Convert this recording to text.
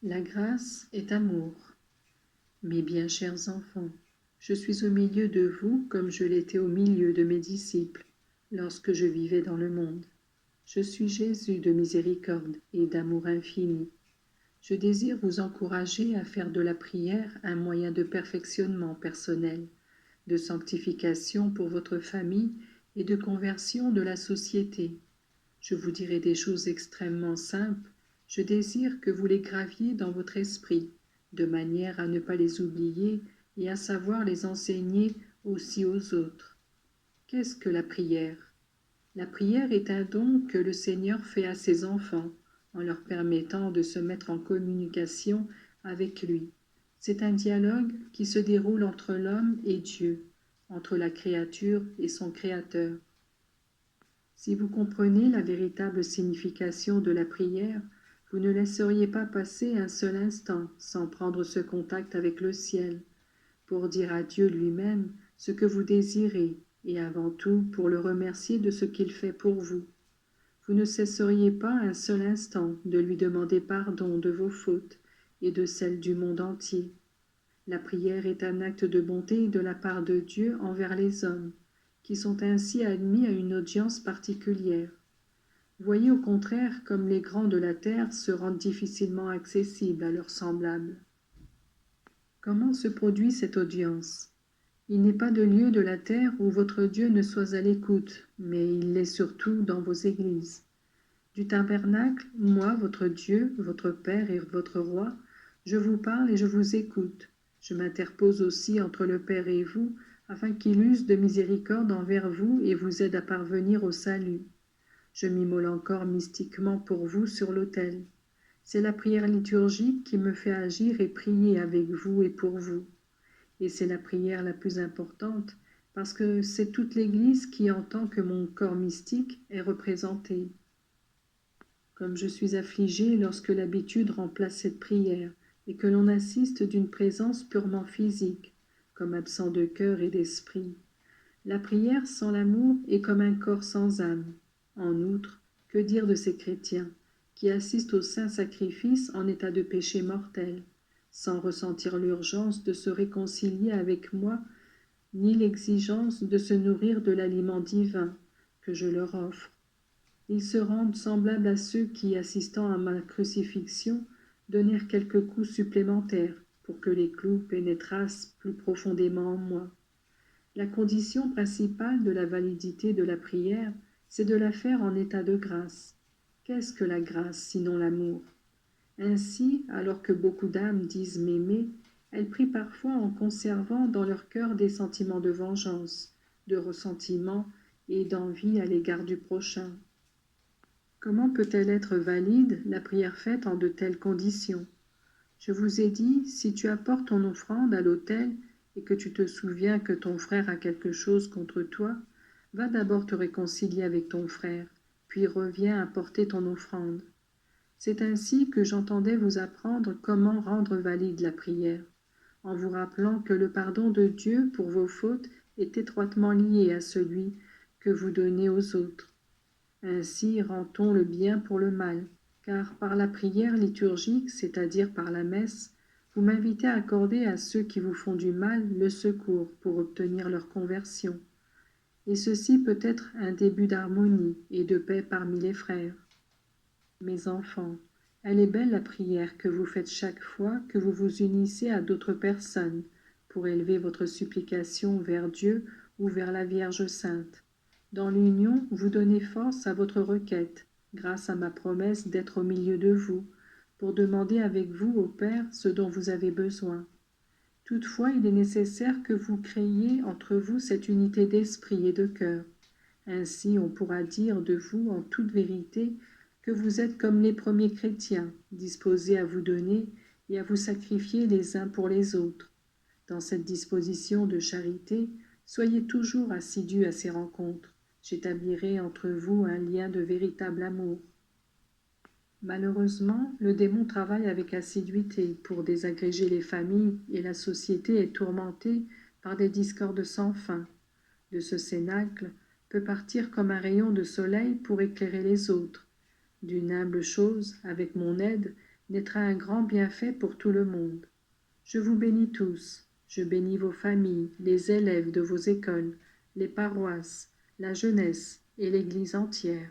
La grâce est amour. Mes bien chers enfants, je suis au milieu de vous comme je l'étais au milieu de mes disciples lorsque je vivais dans le monde. Je suis Jésus de miséricorde et d'amour infini. Je désire vous encourager à faire de la prière un moyen de perfectionnement personnel, de sanctification pour votre famille et de conversion de la société. Je vous dirai des choses extrêmement simples. Je désire que vous les graviez dans votre esprit, de manière à ne pas les oublier et à savoir les enseigner aussi aux autres. Qu'est-ce que la prière? La prière est un don que le Seigneur fait à ses enfants, en leur permettant de se mettre en communication avec lui. C'est un dialogue qui se déroule entre l'homme et Dieu, entre la créature et son Créateur. Si vous comprenez la véritable signification de la prière, vous ne laisseriez pas passer un seul instant sans prendre ce contact avec le ciel, pour dire à Dieu lui-même ce que vous désirez, et avant tout pour le remercier de ce qu'il fait pour vous. Vous ne cesseriez pas un seul instant de lui demander pardon de vos fautes et de celles du monde entier. La prière est un acte de bonté de la part de Dieu envers les hommes, qui sont ainsi admis à une audience particulière. Voyez au contraire comme les grands de la terre se rendent difficilement accessibles à leurs semblables. Comment se produit cette audience? Il n'est pas de lieu de la terre où votre Dieu ne soit à l'écoute, mais il l'est surtout dans vos églises. Du tabernacle, moi, votre Dieu, votre Père et votre Roi, je vous parle et je vous écoute. Je m'interpose aussi entre le Père et vous, afin qu'il use de miséricorde envers vous et vous aide à parvenir au salut. Je m'immole encore mystiquement pour vous sur l'autel. C'est la prière liturgique qui me fait agir et prier avec vous et pour vous. Et c'est la prière la plus importante, parce que c'est toute l'Église qui entend que mon corps mystique est représenté. Comme je suis affligée lorsque l'habitude remplace cette prière, et que l'on assiste d'une présence purement physique, comme absent de cœur et d'esprit. La prière sans l'amour est comme un corps sans âme. En outre, que dire de ces chrétiens qui assistent au saint sacrifice en état de péché mortel, sans ressentir l'urgence de se réconcilier avec moi, ni l'exigence de se nourrir de l'aliment divin que je leur offre. Ils se rendent semblables à ceux qui, assistant à ma crucifixion, donnèrent quelques coups supplémentaires pour que les clous pénétrassent plus profondément en moi. La condition principale de la validité de la prière, c'est de la faire en état de grâce. Qu'est-ce que la grâce sinon l'amour? Ainsi, alors que beaucoup d'âmes disent m'aimer, elles prient parfois en conservant dans leur cœur des sentiments de vengeance, de ressentiment et d'envie à l'égard du prochain. Comment peut-elle être valide, la prière faite en de telles conditions? Je vous ai dit, si tu apportes ton offrande à l'autel et que tu te souviens que ton frère a quelque chose contre toi, va d'abord te réconcilier avec ton frère, puis reviens apporter ton offrande. C'est ainsi que j'entendais vous apprendre comment rendre valide la prière, en vous rappelant que le pardon de Dieu pour vos fautes est étroitement lié à celui que vous donnez aux autres. Ainsi rend-on le bien pour le mal, car par la prière liturgique, c'est-à-dire par la messe, vous m'invitez à accorder à ceux qui vous font du mal le secours pour obtenir leur conversion. Et ceci peut être un début d'harmonie et de paix parmi les frères. Mes enfants, elle est belle la prière que vous faites chaque fois que vous vous unissez à d'autres personnes pour élever votre supplication vers Dieu ou vers la Vierge Sainte. Dans l'union, vous donnez force à votre requête, grâce à ma promesse d'être au milieu de vous, pour demander avec vous au Père ce dont vous avez besoin. Toutefois, il est nécessaire que vous créiez entre vous cette unité d'esprit et de cœur. Ainsi, on pourra dire de vous en toute vérité que vous êtes comme les premiers chrétiens, disposés à vous donner et à vous sacrifier les uns pour les autres. Dans cette disposition de charité, soyez toujours assidus à ces rencontres. J'établirai entre vous un lien de véritable amour. Malheureusement, le démon travaille avec assiduité pour désagréger les familles et la société est tourmentée par des discordes sans fin. De ce cénacle peut partir comme un rayon de soleil pour éclairer les autres. D'une humble chose, avec mon aide, naîtra un grand bienfait pour tout le monde. Je vous bénis tous, je bénis vos familles, les élèves de vos écoles, les paroisses, la jeunesse et l'Église entière.